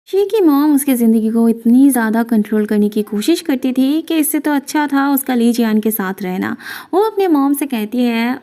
She की mom उसकी ज़िंदगी को इतनी ज़्यादा कंट्रोल करने की कोशिश करती थी कि इससे तो अच्छा था उसका ली जियान के साथ रहना। वो अपने मॉम से कहती है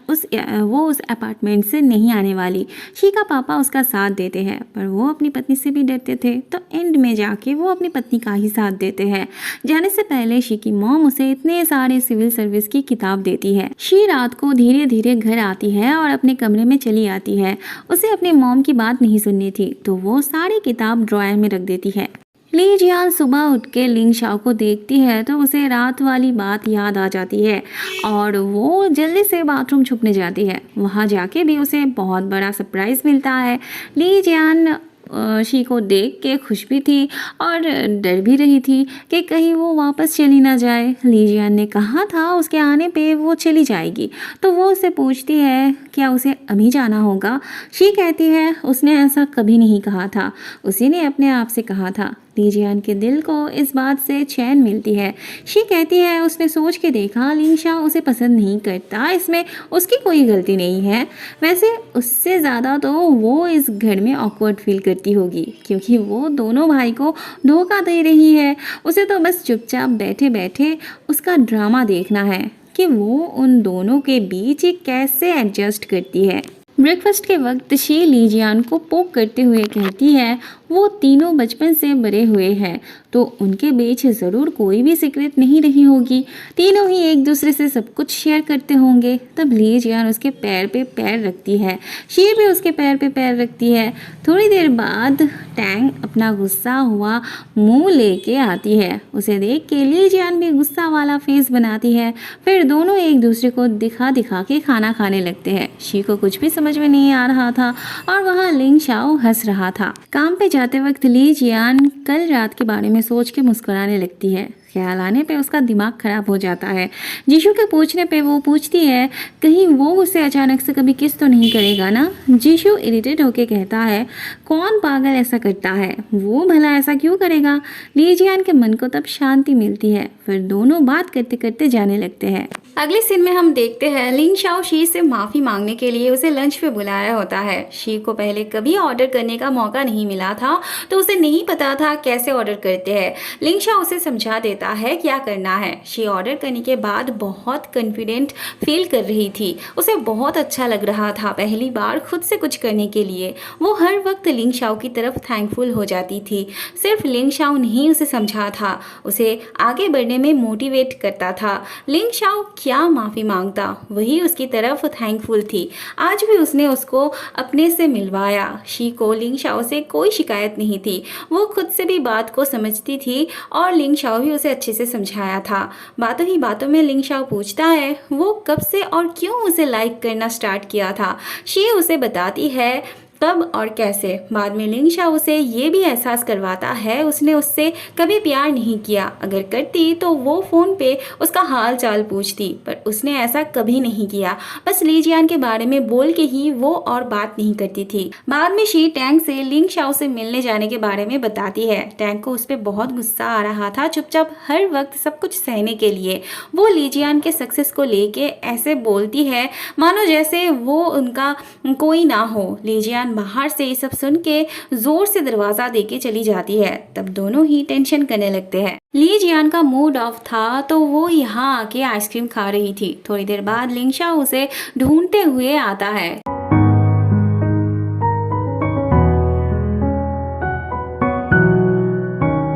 वो उस अपार्टमेंट से नहीं आने वाली। शी का पापा उसका साथ देते हैं पर वो अपनी पत्नी से भी डरते थे, तो एंड में जाके वो अपनी पत्नी का ही साथ देते हैं। जाने से पहले शी की मॉम उसे इतने सारे सिविल सर्विस की किताब देती है। शी रात को धीरे धीरे घर आती है और अपने कमरे में चली आती है। उसे अपनी मॉम की बात नहीं सुननी थी, तो वो सारी किताब ड्रॉयर में रख देती है। ली जियान सुबह उठ के लिंग शाओ को देखती है तो उसे रात वाली बात याद आ जाती है और वो जल्दी से बाथरूम छुपने जाती है। वहाँ जाके भी उसे बहुत बड़ा सरप्राइज मिलता है। ली जियान शी को देख के खुश भी थी और डर भी रही थी कि कहीं वो वापस चली ना जाए। ली जियान ने कहा था उसके आने पे वो चली जाएगी, तो वो उससे पूछती है क्या उसे अभी जाना होगा। शी कहती है उसने ऐसा कभी नहीं कहा था, उसी ने अपने आप से कहा था। ली जियान के दिल को इस बात से चैन मिलती है। शी कहती है उसने सोच के देखा लिंग शाओ उसे पसंद नहीं करता, इसमें उसकी कोई गलती नहीं है। वैसे उससे ज़्यादा तो वो इस घर में ऑकवर्ड फील करती होगी क्योंकि वो दोनों भाई को धोखा दे रही है। उसे तो बस चुपचाप बैठे बैठे उसका ड्रामा देखना है कि वो उन दोनों के बीच ये कैसे एडजस्ट करती है। ब्रेकफास्ट के वक्त शी ली जियान को पोक करते हुए कहती है वो तीनों बचपन से बड़े हुए हैं तो उनके बीच ज़रूर कोई भी सीक्रेट नहीं रही होगी। तीनों ही एक दूसरे से सब कुछ शेयर करते होंगे। तब ली जियान उसके पैर पे पैर रखती है, शी भी उसके पैर पे पैर रखती है। थोड़ी देर बाद टैंग अपना गुस्सा हुआ मुंह लेके आती है। उसे देख के ली जियान भी गुस्सा वाला फेस बनाती है। फिर दोनों एक दूसरे को दिखा दिखा के खाना खाने लगते हैं। शी को कुछ भी समझ में नहीं आ रहा था और वहाँ लिंग शाओ हंस रहा था। काम पे जाते वक्त ली जियान कल रात के बारे में सोच के मुस्कुराने लगती है। ख्याल आने पे उसका दिमाग खराब हो जाता है। जीशु के पूछने पे वो पूछती है कहीं वो उसे अचानक से कभी किस तो नहीं करेगा ना। जीशु इरिटेट होके कहता है कौन पागल ऐसा करता है, वो भला ऐसा क्यों करेगा। ली जियान के मन को तब शांति मिलती है। फिर दोनों बात करते करते जाने लगते हैं। अगले सीन में हम देखते हैं लिंग शाओ शी से माफ़ी मांगने के लिए उसे लंच पे बुलाया होता है। शी को पहले कभी ऑर्डर करने का मौका नहीं मिला था तो उसे नहीं पता था कैसे ऑर्डर करते हैं। लिंग शाओ उसे समझा देता है क्या करना है। शी ऑर्डर करने के बाद बहुत कॉन्फिडेंट फील कर रही थी। उसे बहुत अच्छा लग रहा था पहली बार खुद से कुछ करने के लिए। वो हर वक्त लिंग शाओ की तरफ थैंकफुल हो जाती थी। सिर्फ लिंग शाओ नहीं उसे समझा था, उसे आगे बढ़ने में मोटिवेट करता था। लिंग शाओ क्या माफ़ी मांगता, वही उसकी तरफ थैंकफुल थी। आज भी उसने उसको अपने से मिलवाया। शी को लिंग शाओ से कोई शिकायत नहीं थी। वो खुद से भी बात को समझती थी और लिंग शाओ भी उसे अच्छे से समझाया था। बातों ही बातों में लिंग शाओ पूछता है वो कब से और क्यों उसे लाइक करना स्टार्ट किया था। शी उसे बताती है कब और कैसे। बाद में लिंग शाओ उसे ये भी एहसास करवाता है उसने उससे कभी प्यार नहीं किया, अगर करती तो वो फ़ोन पे उसका हाल चाल पूछती, पर उसने ऐसा कभी नहीं किया। बस ली जियान के बारे में बोल के ही वो और बात नहीं करती थी। बाद में शी टैंग से लिंग शाओ से मिलने जाने के बारे में बताती है। टैंग को उस पर बहुत गुस्सा आ रहा था, चुपचाप हर वक्त सब कुछ सहने के लिए। वो ली जियान के सक्सेस को लेके ऐसे बोलती है मानो जैसे वो उनका कोई ना हो। ली जियान बाहर से ये सब सुन के जोर से दरवाजा देके चली जाती है। तब दोनों ही टेंशन करने लगते हैं। ली जियान का मूड ऑफ था तो वो यहाँ आके आइसक्रीम खा रही थी। थोड़ी देर बाद लिंग शाओ उसे ढूंढते हुए आता है।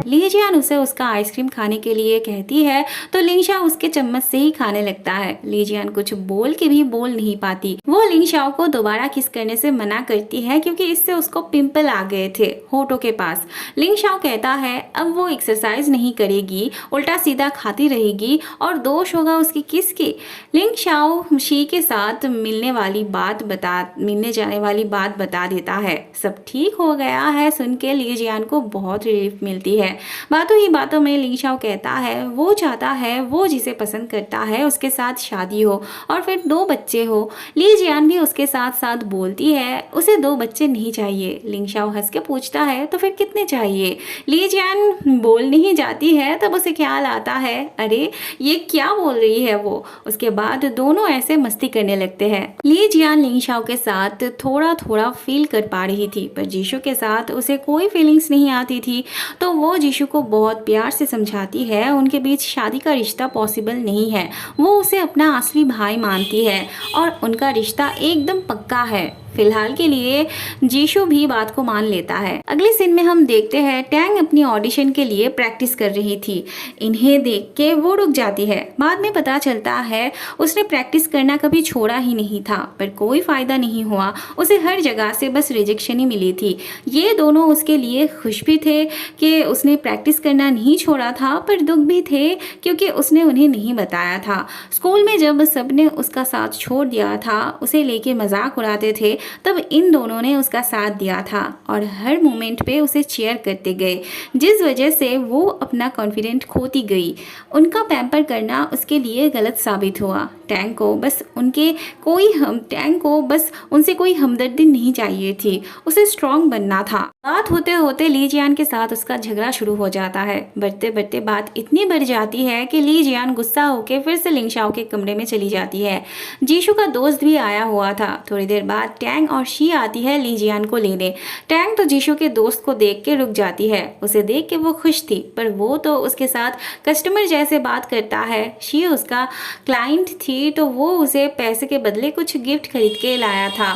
ली जियान उसे उसका आइसक्रीम खाने के लिए कहती है तो लिंग शाओ उसके चम्मच से ही खाने लगता है। ली जियान कुछ बोल के भी बोल नहीं पाती। वो लिंग शाओ को दोबारा किस करने से मना करती है क्योंकि इससे उसको पिंपल आ गए थे होठों के पास। लिंग शाओ कहता है अब वो एक्सरसाइज नहीं करेगी, उल्टा सीधा खाती रहेगी और दोष होगा उसकी किस की। लिंग शाओ शी के साथ मिलने जाने वाली बात बता देता है। सब ठीक हो गया है सुन के ली जियान को बहुत रिलीफ मिलती है। बातों ही बातों में लिंग शाओ कहता है वो चाहता है वो जिसे पसंद करता है उसके साथ शादी हो और फिर 2 बच्चे हो। ली जियान भी उसके साथ साथ बोलती है उसे 2 बच्चे नहीं चाहिए। लिंग शाओ हंस के पूछता है तो फिर कितने चाहिए। ली जियान बोल नहीं जाती है तब उसे ख्याल आता है अरे ये क्या बोल रही है वो। उसके बाद दोनों ऐसे मस्ती करने लगते हैं। ली जियान लिंग शाओ के साथ थोड़ा थोड़ा फील कर पा रही थी पर जीशु के साथ उसे कोई फीलिंग्स नहीं आती थी, तो वो जीशु को बहुत प्यार से समझाती है उनके बीच शादी का रिश्ता पॉसिबल नहीं है। वो उसे अपना असली भाई मानती है और उनका रिश्ता एकदम पक्का है। फिलहाल के लिए जीशु भी बात को मान लेता है। अगले सीन में हम देखते हैं टैंग अपनी ऑडिशन के लिए प्रैक्टिस कर रही थी। इन्हें देख के वो रुक जाती है। बाद में पता चलता है उसने प्रैक्टिस करना कभी छोड़ा ही नहीं था पर कोई फायदा नहीं हुआ। उसे हर जगह से बस रिजेक्शन ही मिली थी। ये दोनों उसके लिए खुश भी थे कि उसने प्रैक्टिस करना नहीं छोड़ा था पर दुख भी थे क्योंकि उसने उन्हें नहीं बताया था। स्कूल में जब सबने उसका साथ छोड़ दिया था उसे लेके मजाक उड़ाते थे तब इन दोनों ने उसका साथ दिया था और हर मोमेंट पे उसे चीयर करते गए जिस वजह से वो अपना कॉन्फिडेंट खोती गई। उनका पैम्पर करना उसके लिए गलत साबित हुआ। टैंग को बस उनसे कोई हमदर्दी नहीं चाहिए थी, उसे स्ट्रॉन्ग बनना था। बात होते होते ली जियान के साथ उसका झगड़ा शुरू हो जाता है। बढ़ते बढ़ते बात इतनी बढ़ जाती है कि ली जियान गुस्सा होकर फिर से लिंग शाओ के कमरे में चली जाती है। जीशु का दोस्त भी आया हुआ था। थोड़ी देर बाद टैंग और शी आती है ली जियान को लेने। टैंग तो जीशु के दोस्त को देख के रुक जाती है। उसे देख के वो खुश थी पर वो तो उसके साथ कस्टमर जैसे बात करता है। शी उसका क्लाइंट थी तो वो उसे पैसे के बदले कुछ गिफ्ट खरीद के लाया था।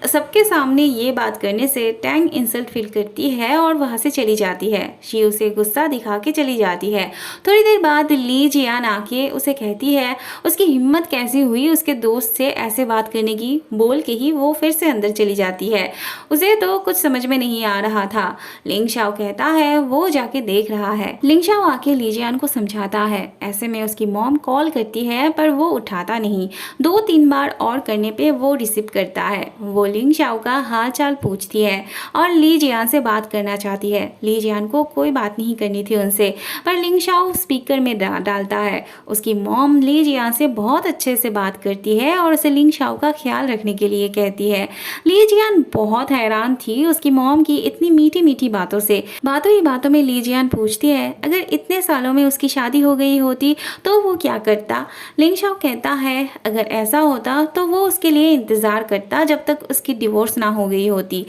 सबके सामने ये बात करने से टैंग इंसल्ट फील करती है और वहां से चली जाती है। शी उसे गुस्सा दिखा के चली जाती है। थोड़ी देर बाद ली जियान आके उसे कहती है उसकी हिम्मत कैसी हुई उसके दोस्त से ऐसे बात करने की। बोल के ही वो फिर से अंदर चली जाती है। उसे तो कुछ समझ में नहीं आ रहा था। लिंग शाओ कहता है वो जाके देख रहा है। लिंग शाओ आके ली जियान को समझाता है। ऐसे में उसकी मॉम कॉल करती है पर वो उठाता नहीं। 2-3 बार और करने पे वो रिसीव करता है। वो लिंग शाओ का हाल चाल पूछती है और ली जियान से बात करना चाहती है। ली जियान को कोई बात नहीं करनी थी उनसे पर लिंग शाओ स्पीकर में डालता है। उसकी मॉम ली जियान से बहुत अच्छे से बात करती है और उसे लिंग शाओ का ख्याल रखने के लिए कहती है। ली जियान बहुत हैरान थी उसकी मॉम की इतनी मीठी मीठी बातों से। बातों ही बातों में ली जियान पूछती है अगर इतने सालों में उसकी शादी हो गई होती तो वो क्या करता। लिंग शाओ कहता है अगर ऐसा होता तो वो उसके लिए इंतजार करता जब तक उसकी डिवोर्स ना हो गई होती,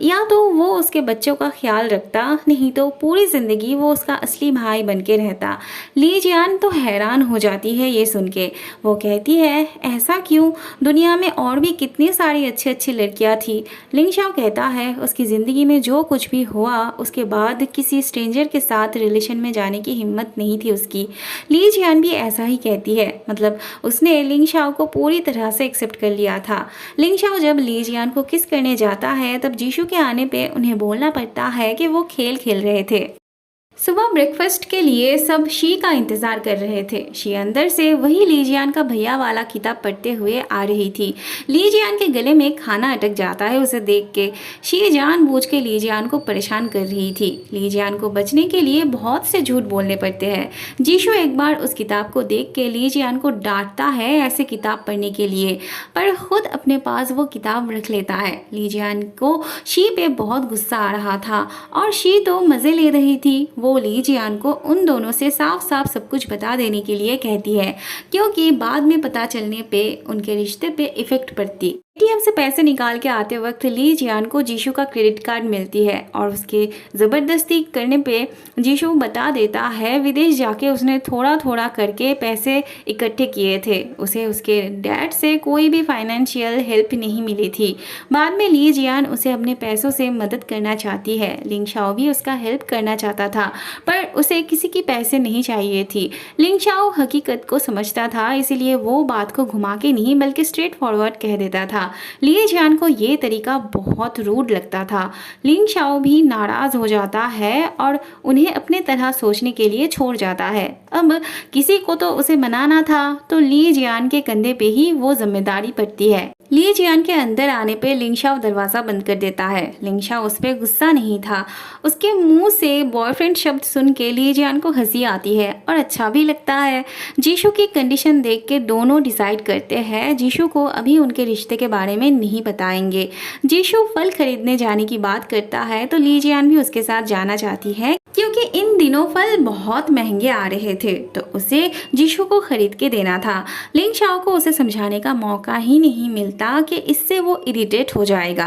या तो वो उसके बच्चों का ख्याल रखता, नहीं तो पूरी जिंदगी वो उसका असली भाई बन के रहता। ली जियान तो हैरान हो जाती है ये सुन के। वो कहती है ऐसा क्यों, दुनिया में और भी कितनी सारी अच्छी अच्छी लड़कियां थी। लिंग शाओ कहता है उसकी ज़िंदगी में जो कुछ भी हुआ उसके बाद किसी स्ट्रेंजर के साथ रिलेशन में जाने की हिम्मत नहीं थी उसकी। ली जियान भी ऐसा ही कहती है, मतलब उसने लिंग शाओ को पूरी तरह से एक्सेप्ट कर लिया था। लिंग शाओ जब ली जियान को किस करने जाता है तब जीशु के आने पे उन्हें बोलना पड़ता है कि वो खेल खेल रहे थे। सुबह ब्रेकफास्ट के लिए सब शी का इंतजार कर रहे थे। शी अंदर से वही ली जियान का भैया वाला किताब पढ़ते हुए आ रही थी। ली जियान के गले में खाना अटक जाता है उसे देख के। शी जानबूझ के ली जियान को परेशान कर रही थी। ली जियान को बचने के लिए बहुत से झूठ बोलने पड़ते हैं। जीशु एक बार उस किताब को देख के ली जियान को डांटता है ऐसे किताब पढ़ने के लिए, पर खुद अपने पास वो किताब रख लेता है। ली जियान को शी पे बहुत गुस्सा आ रहा था और शी तो मज़े ले रही थी। वो ली जियान को उन दोनों से साफ साफ सब कुछ बता देने के लिए कहती है क्योंकि बाद में पता चलने पे उनके रिश्ते पे इफेक्ट पड़ती। एटीएम से पैसे निकाल के आते वक्त ली जियान को जीशु का क्रेडिट कार्ड मिलती है और उसके ज़बरदस्ती करने पे जीशु बता देता है विदेश जाके उसने थोड़ा थोड़ा करके पैसे इकट्ठे किए थे। उसे उसके डैड से कोई भी फाइनेंशियल हेल्प नहीं मिली थी। बाद में ली जियान उसे अपने पैसों से मदद करना चाहती है। लिंग शाओ भी उसका हेल्प करना चाहता था पर उसे किसी की पैसे नहीं चाहिए थी। लिंग शाओ हकीकत को समझता था इसीलिए वो बात को घुमा के नहीं बल्कि स्ट्रेट फॉरवर्ड कह देता था। ली जियान को ये तरीका बहुत रूड लगता था। लिंग शाओ भी नाराज हो जाता है और उन्हें अपने तरह सोचने के लिए छोड़ जाता है। अब किसी को तो उसे मनाना था तो ली जियान के कंधे पे ही वो जिम्मेदारी पड़ती है। ली जियान के अंदर आने पे लिंगशाओ दरवाज़ा बंद कर देता है। लिंगशाओ उस पर गुस्सा नहीं था। उसके मुंह से बॉयफ्रेंड शब्द सुन के ली जियान को हंसी आती है और अच्छा भी लगता है। जीशु की कंडीशन देख के दोनों डिसाइड करते हैं जीशु को अभी उनके रिश्ते के बारे में नहीं बताएंगे। जीशु फल खरीदने जाने की बात करता है तो ली जियान भी उसके साथ जाना चाहती है क्योंकि इन दिनों फल बहुत महंगे आ रहे थे तो उसे जीशु को खरीद के देना था। लिंग शाओ को उसे समझाने का मौका ही नहीं मिलता कि इससे वो इरिटेट हो जाएगा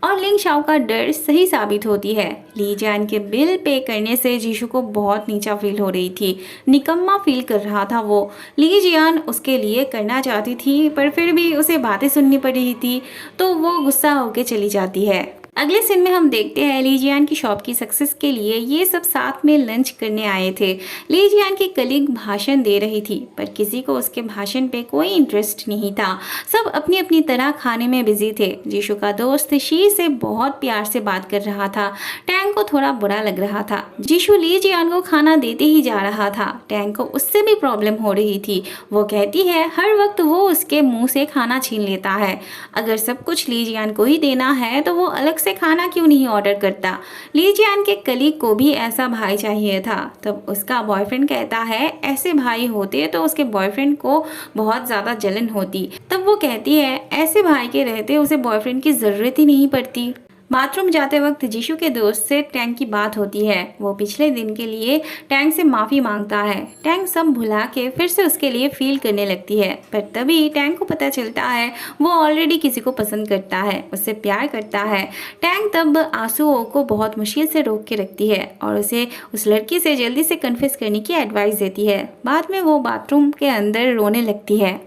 और लिंग शाओ का डर सही साबित होती है। ली जियान के बिल पे करने से जीशु को बहुत नीचा फील हो रही थी, निकम्मा फील कर रहा था वो। ली जियान उसके लिए करना चाहती थी पर फिर भी उसे बातें सुननी पड़ रही थी तो वो गुस्सा होके चली जाती है। अगले सीन में हम देखते हैं ली जियान की शॉप की सक्सेस के लिए ये सब साथ में लंच करने आए थे। ली जियान की कलीग भाषण दे रही थी पर किसी को उसके भाषण पे कोई इंटरेस्ट नहीं था। सब अपनी अपनी तरह खाने में बिजी थे। जीशु का दोस्त शी से बहुत प्यार से बात कर रहा था। टैंग को थोड़ा बुरा लग रहा था। जीशु ली जियान को खाना देते ही जा रहा था। टैंग को उससे भी प्रॉब्लम हो रही थी। वो कहती है हर वक्त वो उसके मुंह से खाना छीन लेता है। अगर सब कुछ ली जियान को ही देना है तो वो अलग से खाना क्यों नहीं ऑर्डर करता। ली जियान के कलीग को भी ऐसा भाई चाहिए था। तब उसका बॉयफ्रेंड कहता है ऐसे भाई होते तो उसके बॉयफ्रेंड को बहुत ज़्यादा जलन होती। तब वो कहती है ऐसे भाई के रहते उसे बॉयफ्रेंड की ज़रूरत ही नहीं पड़ती। बाथरूम जाते वक्त जीशु के दोस्त से टैंग की बात होती है। वो पिछले दिन के लिए टैंग से माफ़ी मांगता है। टैंग सब भुला के फिर से उसके लिए फील करने लगती है पर तभी टैंग को पता चलता है वो ऑलरेडी किसी को पसंद करता है, उससे प्यार करता है। टैंग तब आंसुओं को बहुत मुश्किल से रोक के रखती है और उसे उस लड़की से जल्दी से कन्फेस करने की एडवाइस देती है। बाद में वो बाथरूम के अंदर रोने लगती है।